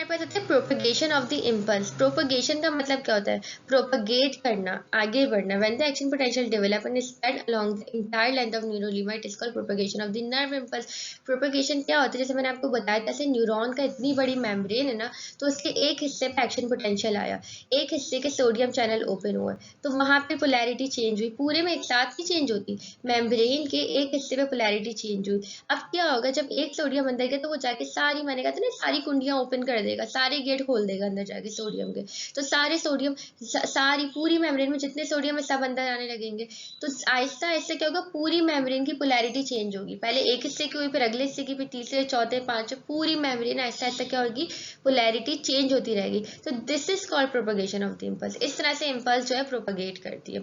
पास आता है propagation of the impulse. Propagation का मतलब क्या होता है? प्रोपगेट करना, आगे बढ़ना। When the action potential develop and spread along the entire length of neurolemma, it is called propagation of the nerve impulse. Propagation क्या होता है? जैसे मैंने आपको बताया, जैसे न्यूरॉन का इतनी बड़ी मेम्ब्रेन है ना, तो उसके एक हिस्से पे एक्शन पोटेंशियल आया, एक हिस्से के सोडियम चैनल ओपन हुए, तो वहां पे पोलैरिटी चेंज हुई। पूरे में एक साथ ही चेंज होती, मेम्ब्रेन के एक हिस्से पे पोलैरिटी चेंज हुई। अब क्या होगा, जब एक सोडियम अंदर गया तो वो जाके सारी, मैंने कहा था ना, सारी कुंडियां ओपन कर देगा, सारे गेट खोल देगा अंदर जाके सोडियम के। तो सारे सोडियम, सारी पूरी मेम्ब्रेन में जितने सोडियम है सब अंदर आने लगेंगे। तो आहिस्ता आहिस्ता क्या होगा, पूरी मेम्ब्रेन की पोलैरिटी चेंज होगी। पहले एक हिस्से की हुई, फिर अगले हिस्से की, फिर तीसरे, चौथे, पांचवें, पूरी मेम्ब्रेन आहिस्ता आहिस्ता क्या होगी, पोलैरिटी चेंज होती रहेगी। तो this is called propagation of the impulse. इस तरह से इम्पल्स जो है प्रोपगेट करती है।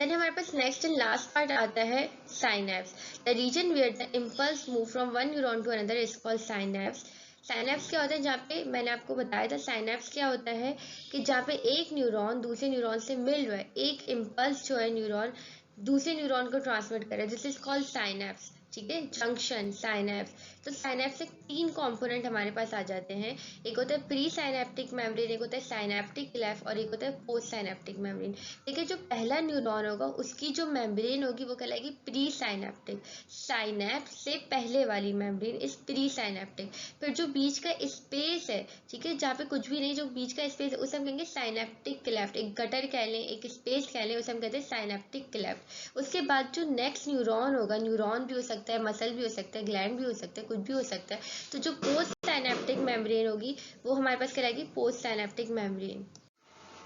देन हमारे पास नेक्स्ट एंड लास्ट पार्ट आता है synapse. The region where the impulse move from one neuron to another is called synapse. Synapse क्या होता है? जहाँ पे मैंने आपको बताया था, साइनेप्स क्या होता है कि जहाँ पे एक न्यूरॉन दूसरे न्यूरॉन से मिल रहा है, एक इम्पल्स जो है न्यूरॉन दूसरे न्यूरॉन को ट्रांसमिट कर रहा है, दिस इज कॉल्ड साइनेप्स। ठीक है, जंक्शन, साइनेप्स। तो साइनेप्स से तीन कंपोनेंट हमारे पास आ जाते हैं। एक होता है प्री साइनेप्टिक मेम्ब्रेन, एक होता है साइनेप्टिक क्लेफ्ट, और एक होता है पोस्ट साइनेप्टिक मेम्ब्रेन। ठीक है, जो पहला न्यूरॉन होगा उसकी जो मेम्ब्रेन होगी वो कहलाएगी प्री साइनेप्टिक। साइनेप्स से पहले वाली मेम्ब्रेन इस प्री साइनेप्टिक। फिर जो बीच का स्पेस है, ठीक है, जहाँ पे कुछ भी नहीं, जो बीच का स्पेस है उसे हम कहेंगे साइनेप्टिक क्लेफ्ट। एक गटर कह लें, एक स्पेस कह लें, उसे हम कहते हैं साइनेप्टिक क्लेफ्ट। उसके बाद जो नेक्स्ट न्यूरॉन होगा, न्यूरॉन भी हो सकता है, मसल भी हो सकता है, ग्लैंड भी हो सकता है, कुछ भी हो सकता है। तो जो पोस्ट साइनेप्टिक मेम्ब्रेन होगी वो हमारे पास कहलाएगी पोस्ट साइनेप्टिक मेम्ब्रेन।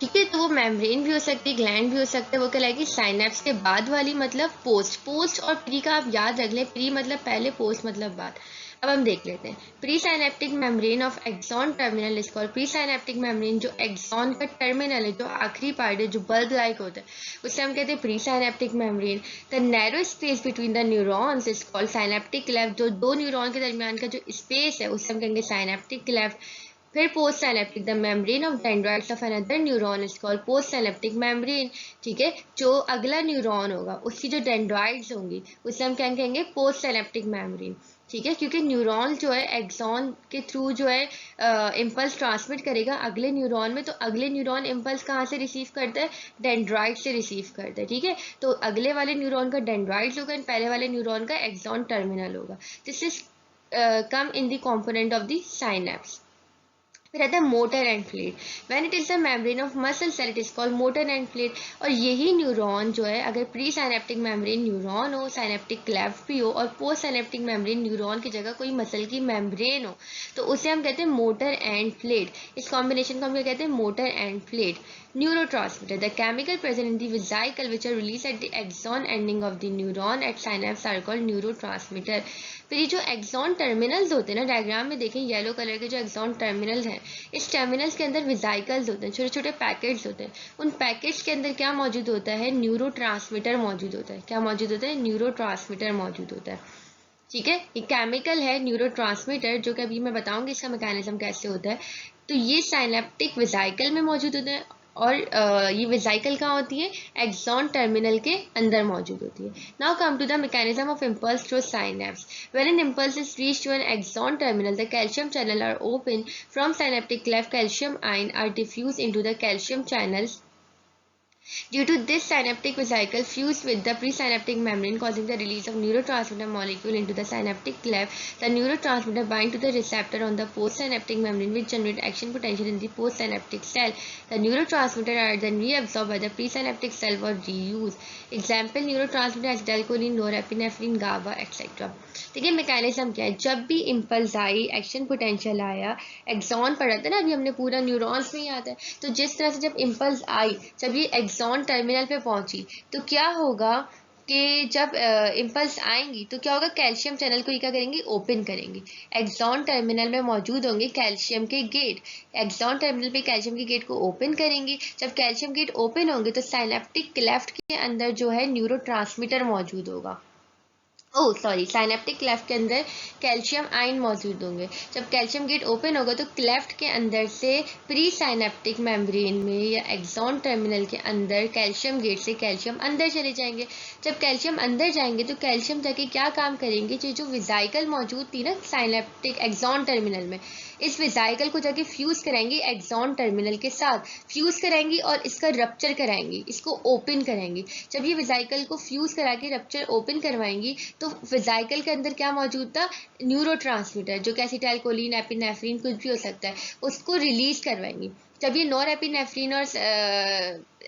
ठीक है, तो वो मेम्ब्रेन भी हो सकती है, ग्लैंड भी हो सकता है, वो कहलाएगी साइनेप्स के बाद वाली, मतलब पोस्ट। पोस्ट और प्री का आप याद रख लें, प्री मतलब पहले, पोस्ट मतलब बाद। अब हम देख लेते हैं pre synaptic membrane of axon terminal is called. Pre synaptic membrane जो एक्सॉन का टर्मिनल है, जो आखिरी पार्ट है, जो बल्ब लाइक होता है, उसे हम कहते हैं pre synaptic membrane. The narrow space between the neurons is called synaptic cleft. जो दो न्यूरॉन के दरमियान का जो स्पेस है उसे हम कहेंगे साइनेप्टिक क्लेफ्ट। फिर post synaptic, the membrane of dendrites of another neuron is called post synaptic membrane. ठीक है, जो अगला न्यूरॉन होगा उसकी जो डेंड्राइट्स होंगी उसे हम क्या कहेंगे, पोस्ट साइनेप्टिक मेम्ब्रेन। ठीक है, क्योंकि न्यूरॉन जो है एक्सॉन के थ्रू जो है इम्पल्स ट्रांसमिट करेगा अगले न्यूरॉन में, तो अगले न्यूरॉन इम्पल्स कहाँ से रिसीव करता है, डेंड्राइट से रिसीव करता है। ठीक है, तो अगले वाले न्यूरॉन का डेंड्राइट्स होगा, पहले वाले न्यूरॉन का एक्सॉन टर्मिनल होगा। This is come in the component of the synapse. फिर आता है motor end fluid. When it is the membrane of muscle cell it is called motor end fluid. और यही न्यूरॉन जो है, अगर प्री साइनेप्टिक मेम्ब्रेन न्यूरॉन हो, synaptic cleft भी हो, और पोस्ट साइनेप्टिक मेम्ब्रेन न्यूरॉन की जगह कोई मसल की मेम्ब्रेन हो, तो उसे हम कहते हैं मोटर एंड फ्लूइड। इस कॉम्बिनेशन को हम क्या कहते हैं, motor end fluid. Neurotransmitter, the chemical present in the vesicle which are released at the axon ending of the neuron at synapse are called neurotransmitter. फिर ये जो एक्सॉन टर्मिनल्स होते हैं ना, डायग्राम में देखें येलो कलर के जो एक्सॉन टर्मिनल्स हैं, इस टर्मिनल्स के अंदर विजाइकल्स होते हैं, छोटे छोटे पैकेट्स होते हैं। उन पैकेट्स के अंदर क्या मौजूद होता है, न्यूरोट्रांसमीटर मौजूद होता है। क्या मौजूद होता है, न्यूरोट्रांसमीटर मौजूद होता है। ठीक है, ये केमिकल है न्यूरोट्रांसमीटर, जो कि अभी मैं बताऊंगी इसका मैकेनिज्म कैसे होता है। तो ये साइनेप्टिक विजाइकल में मौजूद होते हैं, और ये विजाइकल कहाँ होती है, एक्सॉन टर्मिनल के अंदर मौजूद होती है। Now come to the mechanism of impulse through synapse. When an impulse is reached to an axon terminal, the calcium channel are open from synaptic cleft, calcium ion are diffuse into the calcium channels. Due to this, synaptic vesicle fused with the presynaptic membrane, causing the release of neurotransmitter molecule into the synaptic cleft. The neurotransmitter bind to the receptor on the postsynaptic membrane, which generate action potential in the postsynaptic cell. The neurotransmitter are then reabsorbed by the presynaptic cell for reuse. Example: neurotransmitter acetylcholine, norepinephrine, GABA, etc. देखिए mechanism क्या है, जब भी impulse आई, action potential आया, axon पढ़ा था ना अभी हमने, पूरा न्यूरॉन्स में ही आता है। तो जिस तरह से जब इम्पल्स आई, जब ये एक्सॉन टर्मिनल पे पहुंची, तो क्या होगा कि जब इम्पल्स आएंगी तो क्या होगा, कैल्शियम चैनल को ये क्या करेंगी, ओपन करेंगी। एक्सॉन टर्मिनल में मौजूद होंगे कैल्शियम के गेट, एक्सॉन टर्मिनल पे कैल्शियम के गेट को ओपन करेंगी। जब कैल्शियम गेट ओपन होंगे तो साइनेप्टिक क्लेफ्ट के अंदर जो है न्यूरोट्रांसमीटर मौजूद होगा। साइनेप्टिक क्लेफ्ट के अंदर कैल्शियम आयन मौजूद होंगे। जब कैल्शियम गेट ओपन होगा तो क्लेफ्ट के अंदर से प्री साइनेप्टिक मेम्ब्रेन में या एक्सॉन टर्मिनल के अंदर कैल्शियम गेट से कैल्शियम अंदर चले जाएंगे। जब कैल्शियम अंदर जाएंगे तो कैल्शियम जाके क्या काम करेंगे, जो विजाइकल मौजूद थी ना साइनेप्टिक एक्सॉन टर्मिनल में, इस वेसाइकल को जाके फ्यूज कराएंगी एक्सॉन टर्मिनल के साथ, फ्यूज कराएंगी और इसका रप्चर कराएंगी, इसको ओपन कराएंगी। जब ये वेसाइकल को फ्यूज करा के रप्चर ओपन करवाएंगी तो वेसाइकल के अंदर क्या मौजूद था, न्यूरोट्रांसमीटर जो कि एसिटाइलकोलिन, एपिनेफ्रिन कुछ भी हो सकता है, उसको रिलीज करवाएंगी। जब ये नॉर एपिनेफ्रिन और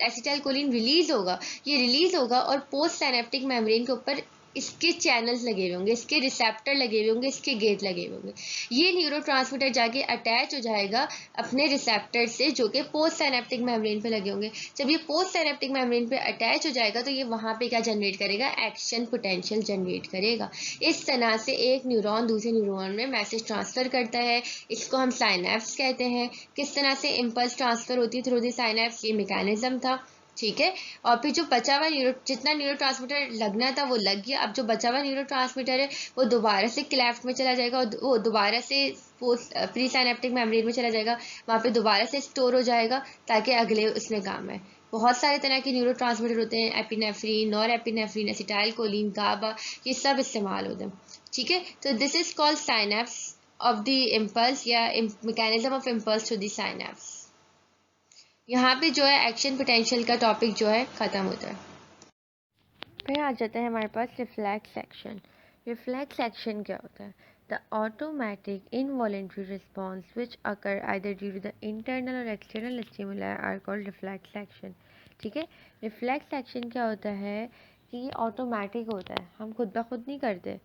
एसिटाइलकोलिन रिलीज होगा, ये रिलीज होगा और पोस्ट साइनेप्टिक मेम्ब्रेन के ऊपर इसके चैनल्स लगे हुए होंगे, इसके रिसेप्टर लगे हुए होंगे, इसके गेट लगे हुए होंगे। ये न्यूरोट्रांसमीटर जाके अटैच हो जाएगा अपने रिसेप्टर से जो कि पोस्ट साइनेप्टिक मेम्ब्रेन पे लगे होंगे। जब ये पोस्ट साइनेप्टिक मेम्ब्रेन पे अटैच हो जाएगा तो ये वहाँ पे क्या जनरेट करेगा, एक्शन पोटेंशियल जनरेट करेगा। इस तरह से एक न्यूरॉन दूसरे न्यूरॉन में मैसेज ट्रांसफर करता है, इसको हम साइनेप्स कहते हैं। किस तरह से इम्पल्स ट्रांसफर होती है थ्रू द साइनेप्स, ये मैकेनिज्म था, ठीक है। और फिर जो बचा हुआ जितना न्यूरोट्रांसमीटर लगना था वो लग गया। अब जो बचा हुआ न्यूरोट्रांसमीटर है वो दोबारा से क्लेफ्ट में चला जाएगा और वो दोबारा से पोस्ट प्री साइनेप्टिक मेम्ब्रेन में चला जाएगा, वहाँ पे दोबारा से स्टोर हो जाएगा ताकि अगले उसमें काम है। बहुत सारे तरह के न्यूरोट्रांसमीटर होते हैं, epinephrine, nor epinephrine, acetylcholine, GABA, ये सब इस्तेमाल होते हैं, ठीक है। तो this is called synapse of the impulse या mechanism of impulse to the synapse. यहाँ पे जो है एक्शन पोटेंशियल का टॉपिक जो है ख़त्म होता है। फिर आ जाता है हमारे पास रिफ्लेक्स एक्शन। रिफ्लेक्स एक्शन क्या होता है, the automatic involuntary response which occur either due to the internal और external stimuli are called reflex action, ठीक है। रिफ्लेक्स एक्शन क्या होता है कि ये ऑटोमेटिक होता है, हम खुद ब खुद नहीं करते,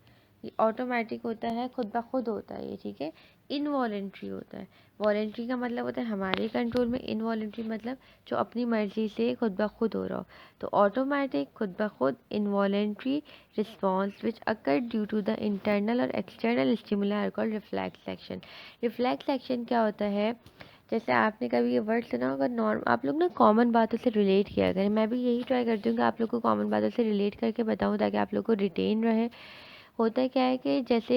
ये ऑटोमेटिक होता है, खुद ब खुद होता है ये, ठीक है। इनवॉलेंट्री होता है, वॉलेंट्री का मतलब होता है हमारे कंट्रोल में, इनवॉलेंट्री मतलब जो अपनी मर्ज़ी से खुद ब खुद हो रहा हो। तो ऑटोमेटिक, खुद ब खुद, involuntary response which occur due to the internal और external stimuli are called reflex action. Reflex action क्या होता है, जैसे आपने कभी ये वर्ड सुना होगा, नॉर्म आप लोग ना कॉमन बातों से रिलेट किया करें। मैं भी यही ट्राई करती हूँ कि आप लोग को कॉमन बातों से रिलेट करके बताऊँ ताकि आप लोग को रिटेन रहे। होता क्या है कि जैसे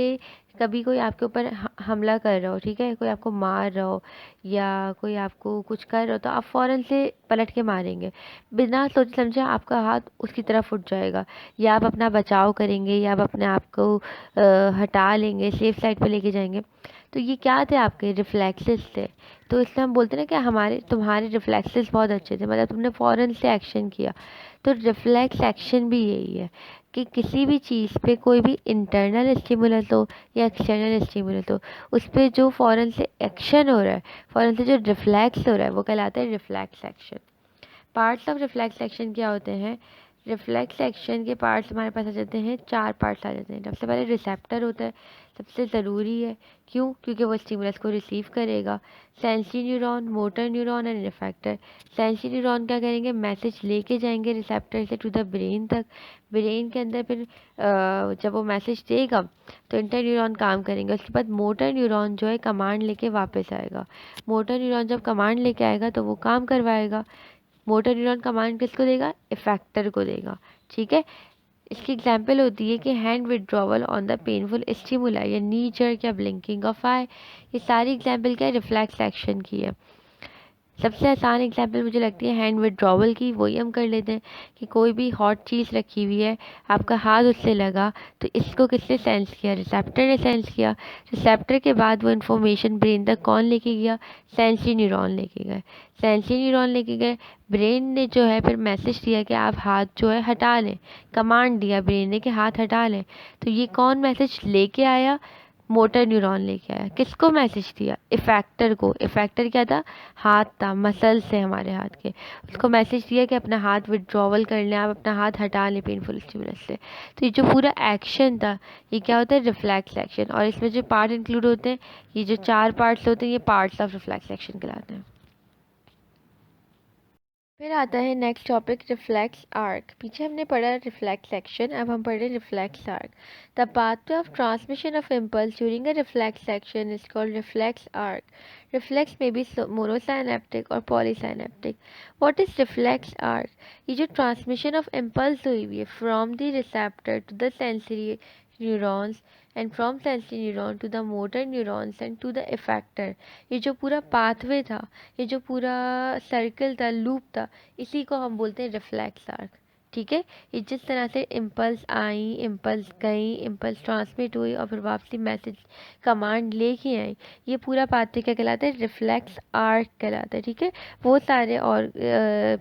कभी कोई आपके ऊपर हमला कर रहा हो, ठीक है, कोई आपको मार रहा हो या कोई आपको कुछ कर रहा हो, तो आप फ़ौरन से पलट के मारेंगे, बिना सोचे समझे आपका हाथ उसकी तरफ उठ जाएगा, या आप अपना बचाव करेंगे या आप अपने आप को हटा लेंगे, सेफ साइड पे लेके जाएंगे। तो ये क्या थे, आपके रिफ्लेक्सेस थे। तो इसलिए हम बोलते हैं ना कि तुम्हारे रिफ्लेक्सेस बहुत अच्छे थे, मतलब तुमने फ़ौरन से एक्शन किया। तो रिफ्लेक्स एक्शन भी यही है कि किसी भी चीज़ पे कोई भी इंटरनल स्टिमुलस हो या एक्सटर्नल स्टिमुलस हो, उस पर जो फ़ौरन से एक्शन हो रहा है, फ़ौरन से जो रिफ्लेक्स हो रहा है, वो कहलाता है reflex action. Parts of reflex action क्या होते हैं, रिफ्लेक्स एक्शन के पार्ट्स हमारे पास आ जाते हैं, 4 पार्ट्स आ जाते हैं। सबसे पहले रिसेप्टर होता है, सबसे ज़रूरी है, क्यों, क्योंकि वो स्टिमुलस को रिसीव करेगा। Sensory neuron, motor neuron and effector. Sensory neuron क्या करेंगे, मैसेज लेके जाएंगे रिसेप्टर से टू द ब्रेन तक। ब्रेन के अंदर फिर जब वो मैसेज देगा तो इंटर न्यूरॉन काम करेंगे। उसके बाद मोटर न्यूरॉन जो है कमांड लेके वापस आएगा। मोटर न्यूरॉन जब कमांड लेके आएगा तो वो काम करवाएगा। मोटर न्यूरॉन कमांड किसको देगा, इफेक्टर को देगा, ठीक है। इसकी एग्जांपल होती है कि hand withdrawal on the painful stimuli या नी जर्क या ब्लिंकिंग ऑफ आई। ये सारी एग्जांपल क्या है, रिफ्लेक्स एक्शन की है। सबसे आसान एग्जांपल मुझे लगती है हैंड विड्रॉवल की, वही हम कर लेते हैं कि कोई भी हॉट चीज़ रखी हुई है, आपका हाथ उससे लगा, तो इसको किसने सेंस किया, रिसेप्टर ने सेंस किया। रिसेप्टर के बाद वो इन्फॉर्मेशन ब्रेन तक कौन लेके गया, सेंसरी न्यूरॉन लेके गए। सेंसरी न्यूरॉन लेके गए, ब्रेन ने जो है फिर मैसेज दिया कि आप हाथ जो है हटा लें, कमांड दिया ब्रेन ने कि हाथ हटा लें। तो ये कौन मैसेज लेके आया, मोटर न्यूरॉन लेके आया। किसको मैसेज दिया, इफेक्टर को। इफेक्टर क्या था, हाथ था, मसल्स है हमारे हाथ के, उसको मैसेज दिया कि अपना हाथ विड्रॉवल कर लें, आप अपना हाथ हटा लें पेनफुल स्टिमुलस से। तो ये जो पूरा एक्शन था ये क्या होता है, रिफ्लेक्स एक्शन। और इसमें जो पार्ट इंक्लूड होते हैं, ये जो 4 पार्ट्स होते हैं, ये पार्ट्स ऑफ रिफ्लेक्स एक्शन कहलाते हैं। फिर आता है नेक्स्ट टॉपिक, रिफ्लेक्स आर्क। पीछे हमने पढ़ा रिफ्लेक्स एक्शन, अब हम पढ़ रहे reflex arc. The pathway of transmission of impulse during a reflex action is called reflex arc. Reflex में भी मोनोसाइनेप्टिक और polysynaptic. What is reflex arc, ये जो ट्रांसमिशन ऑफ इम्पल्स हुई हुई है from the receptor to the sensory neurons and from sensory neuron to the motor neurons and to the effector, ये जो पूरा पाथवे था, ये जो पूरा सर्कल था, लूप था, इसी को हम बोलते हैं रिफ्लेक्स आर्क, ठीक है। ये जिस तरह से इम्पल्स आई, इम्पल्स गई, इम्पल्स ट्रांसमिट हुई और फिर वापसी मैसेज कमांड लेके आई, ये पूरा पाथवे क्या कहलाता है? रिफ्लेक्स आर्क कहलाता है। ठीक है। वो सारे और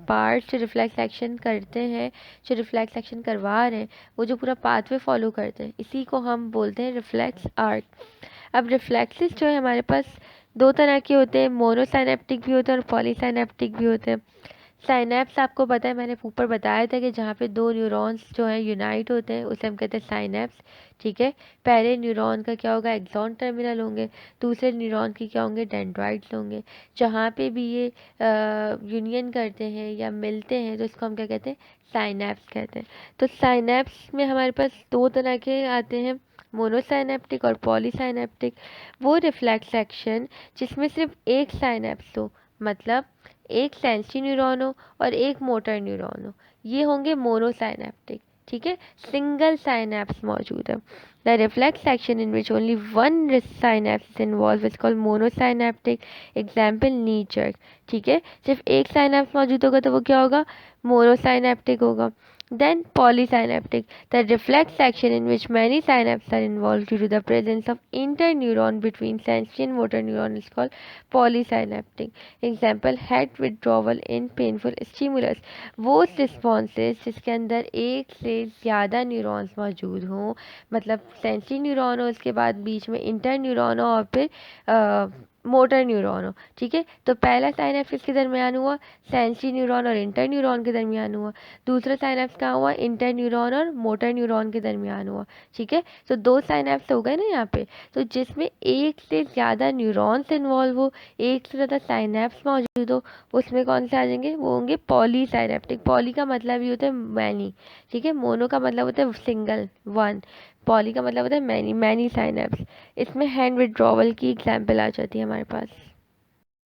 पार्ट्स जो रिफ्लेक्स एक्शन करते हैं, जो रिफ्लेक्स एक्शन करवा रहे हैं, वो जो पूरा पाथवे फॉलो करते हैं, इसी को हम बोलते हैं रिफ्लेक्स आर्क। अब रिफ्लेक्सेस जो है हमारे पास दो तरह के होते हैं, मोनोसाइनेप्टिक भी होते हैं और पॉलीसाइनेप्टिक भी होते हैं। साइनैप्स आपको पता है, मैंने ऊपर बताया था कि जहाँ पे दो न्यूरॉन्स जो हैं यूनाइट होते हैं उसे हम कहते हैं साइनैप्स। ठीक है। पहले न्यूरॉन का क्या होगा? एक्सॉन टर्मिनल होंगे, दूसरे न्यूरॉन के क्या होंगे? डेंड्राइट्स होंगे। जहाँ पे भी ये यूनियन करते हैं या मिलते हैं तो इसको हम क्या कहते हैं? साइनैप्स कहते हैं। तो साइनैप्स में हमारे पास दो तरह के आते हैं, मोनोसाइनेप्टिक और पॉलीसाइनेप्टिक। वो रिफ्लेक्स एक्शन जिसमें सिर्फ एक साइनैप्स हो, मतलब एक सेंसरी न्यूरॉन हो और एक मोटर न्यूरॉन हो, ये होंगे मोनोसाइनेप्टिक। ठीक है। सिंगल साइनैप्स मौजूद है। The reflex action in which only one synapse involve is called मोनोसाइनेप्टिक। Example knee jerk। ठीक है। सिर्फ एक साइनैप्स मौजूद होगा तो वो क्या होगा? मोनोसाइनेप्टिक होगा। Then polysynaptic, the reflex action in which many synapses are involved due to the presence of interneuron between sensory and motor neuron is called polysynaptic. Example, head withdrawal in painful stimulus. वो responses जिसके अंदर एक से ज़्यादा neurons मौजूद हों, मतलब sensory neuron हो, उसके बाद बीच में इंटर न्यूरॉन हो और फिर मोटर न्यूरॉन हो। ठीक है। तो पहला साइनैप्स किसके दरमियान हुआ? सेंसरी न्यूरॉन और इंटर न्यूरॉन के दरमियान हुआ। दूसरा साइनैप्स कहाँ हुआ? इंटर न्यूरॉन और मोटर न्यूरॉन के दरमियान हुआ। ठीक है। तो दो साइनैप्स हो गए ना यहाँ पे। तो जिसमें एक से ज़्यादा न्यूरॉन्स इन्वॉल्व हो, एक से ज़्यादा साइनैप्स मौजूद हो, उसमें कौन से आ जाएंगे? वो होंगे पॉलीसाइनेप्टिक। पॉली का मतलब ये होता है मैनी। ठीक है। मोनो का मतलब होता है सिंगल, वन। पॉली का मतलब होता है मैनी, मैनी साइनैप्स। इसमें हैंड विड्रॉवल की एग्जाम्पल आ जाती है हमारे पास।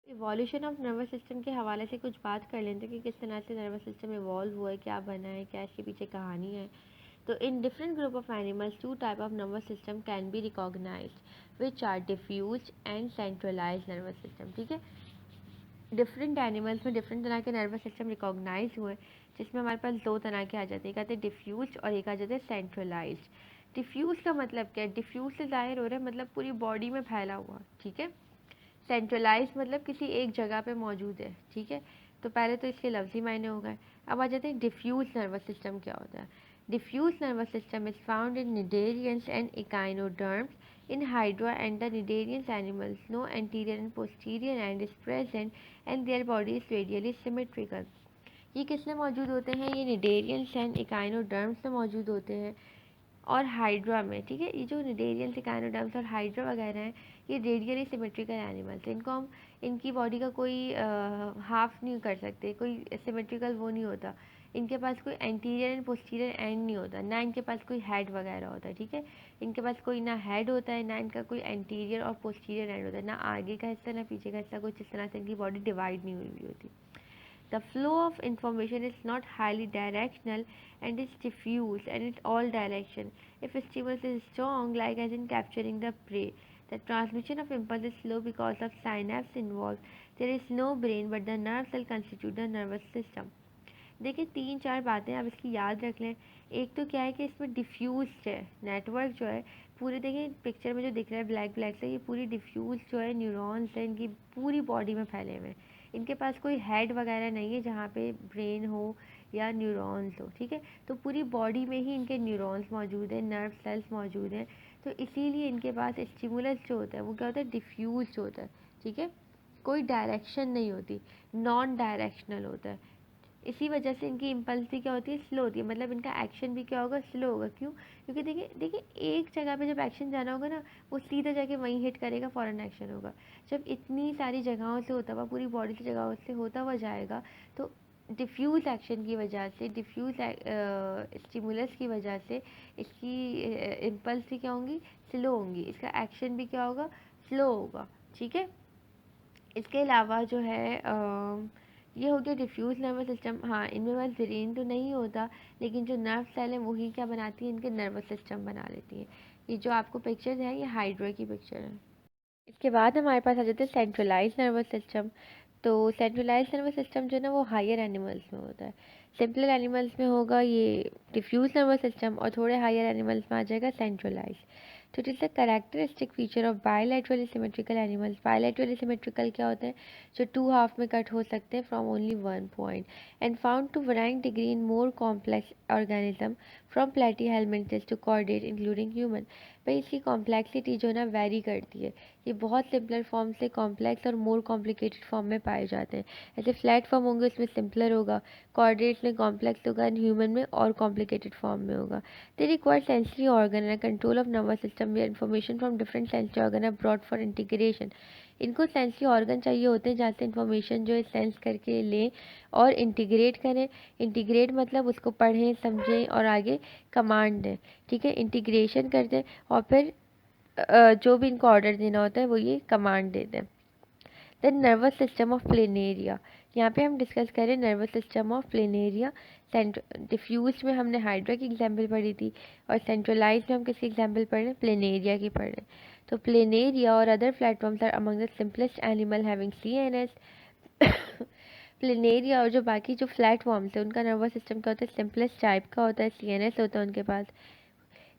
इवोल्यूशन ऑफ नर्वस सिस्टम के हवाले से कुछ बात कर लेते हैं कि किस तरह से नर्वस सिस्टम इवॉल्व हुआ है, क्या बना है, क्या इसके पीछे कहानी है। तो in different group of animals two type of nervous system can be recognized which are diffuse and centralize nervous system. ठीक है। डिफरेंट एनिमल्स में डिफरेंट तरह के नर्वस सिस्टम रिकॉग्नाइज हुए, जिसमें हमारे पास दो तरह के आ जाते हैं, एक आते हैं डिफ्यूज और एक आ जाते हैं सेंट्रलाइज। डिफ्यूज का मतलब क्या है? डिफ्यूज से जाहिर हो रहा है मतलब पूरी बॉडी में फैला हुआ। ठीक है। सेंट्रलाइज मतलब किसी एक जगह पे मौजूद है। ठीक है। तो पहले तो इसके लफ्जी मायने हो गए। अब आ जाते हैं डिफ्यूज नर्वस सिस्टम क्या होता है। Diffuse nervous system is found in cnidarians and echinoderms. In Hydra and the Cnidarians animals, no anterior and posterior end is present and their body is radially symmetrical. ये किस में मौजूद होते हैं? ये निडेरियंस एंड इकाइनोडर्म्स में मौजूद होते हैं और हाइड्रा में। ठीक है। ये जो निडेरियंस, इकाइनोडर्म्स और हाइड्रा वगैरह हैं, ये रेडियली सिमेट्रिकल एनिमल्स हैं। इनको हम, इनकी बॉडी का कोई हाफ नहीं कर सकते, कोई सिमेट्रिकल वो नहीं होता। इनके पास कोई एंटीरियर एंड पोस्टीरियर एंड नहीं होता, ना इनके पास कोई हेड वगैरह होता है। ठीक है। इनके पास कोई ना हेड होता है, ना इनका कोई एंटीरियर और पोस्टीरियर एंड होता है, ना आगे का हिस्सा ना पीछे का हिस्सा, कुछ इस तरह से इनकी बॉडी डिवाइड नहीं हुई हुई होती। The flow of information is not highly directional and is diffuse and in all direction. If a stimulus is strong, like as in capturing the prey, the transmission of impulse is slow because of synapse involved. There is no brain but the nerve cell constitute the nervous system. देखिए तीन चार बातें आप इसकी याद रख लें। एक तो क्या है कि इसमें डिफ्यूज है नेटवर्क जो है पूरे, देखिए पिक्चर में जो दिख रहा है ब्लैक ब्लैक से, ये पूरी डिफ्यूज जो है न्यूरॉन्स है, इनकी पूरी बॉडी में फैले हुए हैं। इनके पास कोई हेड वगैरह नहीं है जहाँ पे ब्रेन हो या न्यूरॉन्स हो। ठीक है। तो पूरी बॉडी में ही इनके न्यूरॉन्स मौजूद हैं, नर्व सेल्स मौजूद हैं। तो इसीलिए इनके पास स्टिमुलस जो होता है वो क्या होता है? डिफ्यूज होता है। ठीक है। कोई डायरेक्शन नहीं होती, नॉन डायरेक्शनल होता है। इसी वजह से इनकी इम्पल्स भी क्या होती है? स्लो होती है। मतलब इनका एक्शन भी क्या होगा? स्लो होगा। क्यों? क्योंकि देखिए देखिए एक जगह पे जब एक्शन जाना होगा ना, वो सीधा जाके वहीं हिट करेगा, फ़ौरन एक्शन होगा। जब इतनी सारी जगहों से होता हुआ, पूरी बॉडी की जगहों से होता हुआ जाएगा, तो डिफ्यूज़ एक्शन की वजह से, डिफ्यूज़ स्टिमुलस की वजह से इसकी इम्पल्स भी क्या होंगी? स्लो होंगी। इसका एक्शन भी क्या होगा? स्लो होगा। ठीक है। इसके अलावा जो है ये हो गया डिफ्यूज़ नर्वस सिस्टम। हाँ, इनमें बस ब्रेन तो नहीं होता, लेकिन जो नर्व सेल हैं वही क्या बनाती हैं? इनके नर्वस सिस्टम बना लेती हैं। ये जो आपको पिक्चर है ये हाइड्रा की पिक्चर है। इसके बाद हमारे पास आ जाते हैं सेंट्रलाइज नर्वस सिस्टम। तो सेंट्रलाइज नर्वस सिस्टम जो है ना वो हायर एनिमल्स में होता है। सिंपलर एनिमल्स में होगा ये डिफ्यूज नर्वस सिस्टम और थोड़े हायर एनिमल्स में आ जाएगा सेंट्रलाइज। तो it is the characteristic feature of bilaterally symmetrical animals. Bilaterally symmetrical क्या होते हैं? जो टू हाफ में कट हो सकते हैं from only one point and found to varying degree in more complex organism from platyhelminthes to chordate including human. भाई इसकी कॉम्प्लेक्सिटी जो है ना वेरी करती है, ये बहुत सिंपलर फॉर्म से कॉम्प्लेक्स और मोर कॉम्प्लिकेटेड फॉर्म में पाए जाते हैं। ऐसे फ्लैट फॉर्म होंगे उसमें सिंपलर होगा, कॉर्डेट्स में कॉम्प्लेक्स होगा एंड ह्यूमन में और कॉम्प्लिकेटेड फॉर्म में होगा। They require sensory organ and control of nervous system where information from different sensory organ are brought for integration. इनको सेंसरी ऑर्गन चाहिए होते हैं जहाँ से इन्फॉर्मेशन जो है सेंस करके लें और इंटीग्रेट करें। इंटीग्रेट मतलब उसको पढ़ें, समझें और आगे कमांड दें। ठीक है, इंटीग्रेशन कर दें और फिर जो भी इनको ऑर्डर देना होता है वो ये कमांड दे दें। Then nervous system of planaria, यहाँ पे हम डिस्कस करें nervous system of planaria. Diffuse में हमने हाइड्रा की एग्जाम्पल पढ़ी थी और सेंट्रलाइज में हम किसकी एग्जाम्पल पढ़ रहे हैं? प्लेनेरिया की पढ़ रहे हैं। तो प्लेनेरिया और other platforms are among the simplest animal having CNS। Planaria और जो बाकी जो फ्लैट फॉर्म्स है उनका नर्वस सिस्टम क्या होता है? सिंपलेस्ट टाइप का होता है, CNS होता है उनके पास।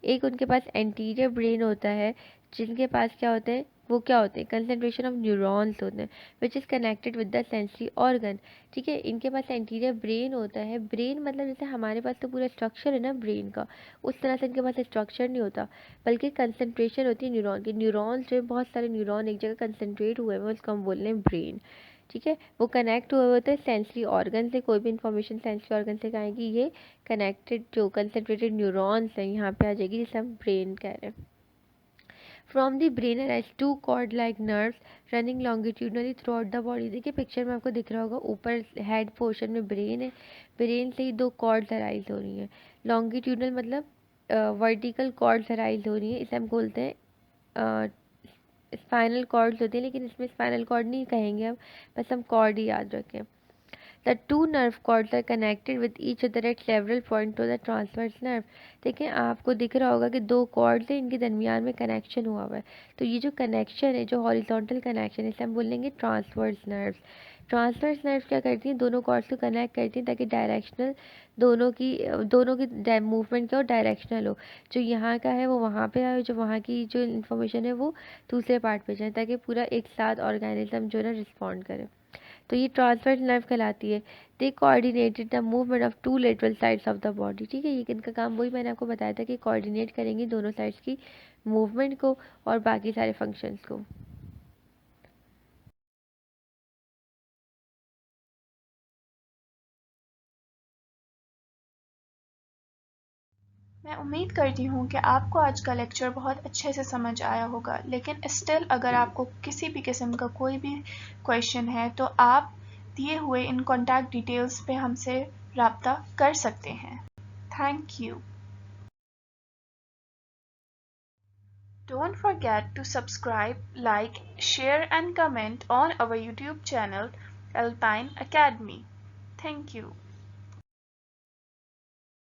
एक उनके पास एंटीरियर ब्रेन होता है, जिनके पास क्या होते हैं? वो क्या होते हैं? कंसंट्रेशन ऑफ न्यूरॉन्स होते हैं which is connected with the sensory organ. ठीक है, इनके पास एंटीरियर ब्रेन होता है। ब्रेन मतलब जैसे हमारे पास तो पूरा स्ट्रक्चर है ना ब्रेन का, उस तरह से इनके पास स्ट्रक्चर नहीं होता, बल्कि कंसंट्रेशन होती है न्यूरॉन की। न्यूरॉन्स जो है बहुत सारे न्यूरॉन एक जगह कंसंट्रेट हुए हैं, उसको हम बोल रहे हैं ब्रेन। ठीक है, वो कनेक्ट हुए होते हैं सेंसरी ऑर्गन से। कोई भी इंफॉर्मेशन सेंसरी ऑर्गन से आएगी, ये कनेक्टेड जो कंसंट्रेटेड न्यूरॉन्स हैं यहाँ पे आ जाएगी, जिसे हम ब्रेन कह रहे हैं। From the brain arise two cord like nerves running longitudinally throughout the body. देखिए पिक्चर में आपको दिख रहा होगा, ऊपर हेड पोर्शन में ब्रेन है, ब्रेन से ही दो कॉर्ड्स अराइज हो रही हैं। लॉन्गिट्यूडनल मतलब वर्टिकल कॉर्ड्स अराइज हो रही हैं, इसे हम बोलते हैं स्पाइनल कॉर्ड्स होते हैं, लेकिन इसमें स्पाइनल कॉर्ड नहीं कहेंगे हम, बस हम कॉर्ड ही याद रखें। The two nerve cords are connected with each other at several points to the transverse nerve। देखिए आपको दिख रहा होगा कि दो कॉर्ड्स हैं, इनके दरमियान में कनेक्शन हुआ हुआ है। तो ये जो कनेक्शन है, जो हॉरिजॉन्टल कनेक्शन है, इसे हम बोलेंगे ट्रांसवर्स नर्व्स। ट्रांसवर्स नर्व्स क्या करती हैं? दोनों कॉर्ड्स को कनेक्ट करती हैं ताकि डायरेक्शनल दोनों की मूवमेंट क्या हो? डायरेक्शनल हो। जो यहाँ का है वो वहाँ पे आए, जो वहाँ की जो इन्फॉर्मेशन है वो दूसरे पार्ट पे जाए, ताकि पूरा एक साथ ऑर्गेनिज्म जो है ना रिस्पॉन्ड करे। तो ये ट्रांसवर्स नर्व कहलाती है। They coordinated the movement of two lateral sides of the body. ठीक है, ये इनका काम वही मैंने आपको बताया था कि कोऑर्डिनेट करेंगे दोनों साइड्स की मूवमेंट को और बाकी सारे फंक्शंस को। मैं उम्मीद करती हूँ कि आपको आज का लेक्चर बहुत अच्छे से समझ आया होगा, लेकिन स्टिल अगर आपको किसी भी किस्म का कोई भी क्वेश्चन है तो आप दिए हुए इन कॉन्टैक्ट डिटेल्स पे हमसे राब्ता कर सकते हैं। Thank you. Don't forget to subscribe, like, share and comment on our YouTube channel Alpine Academy. Thank you.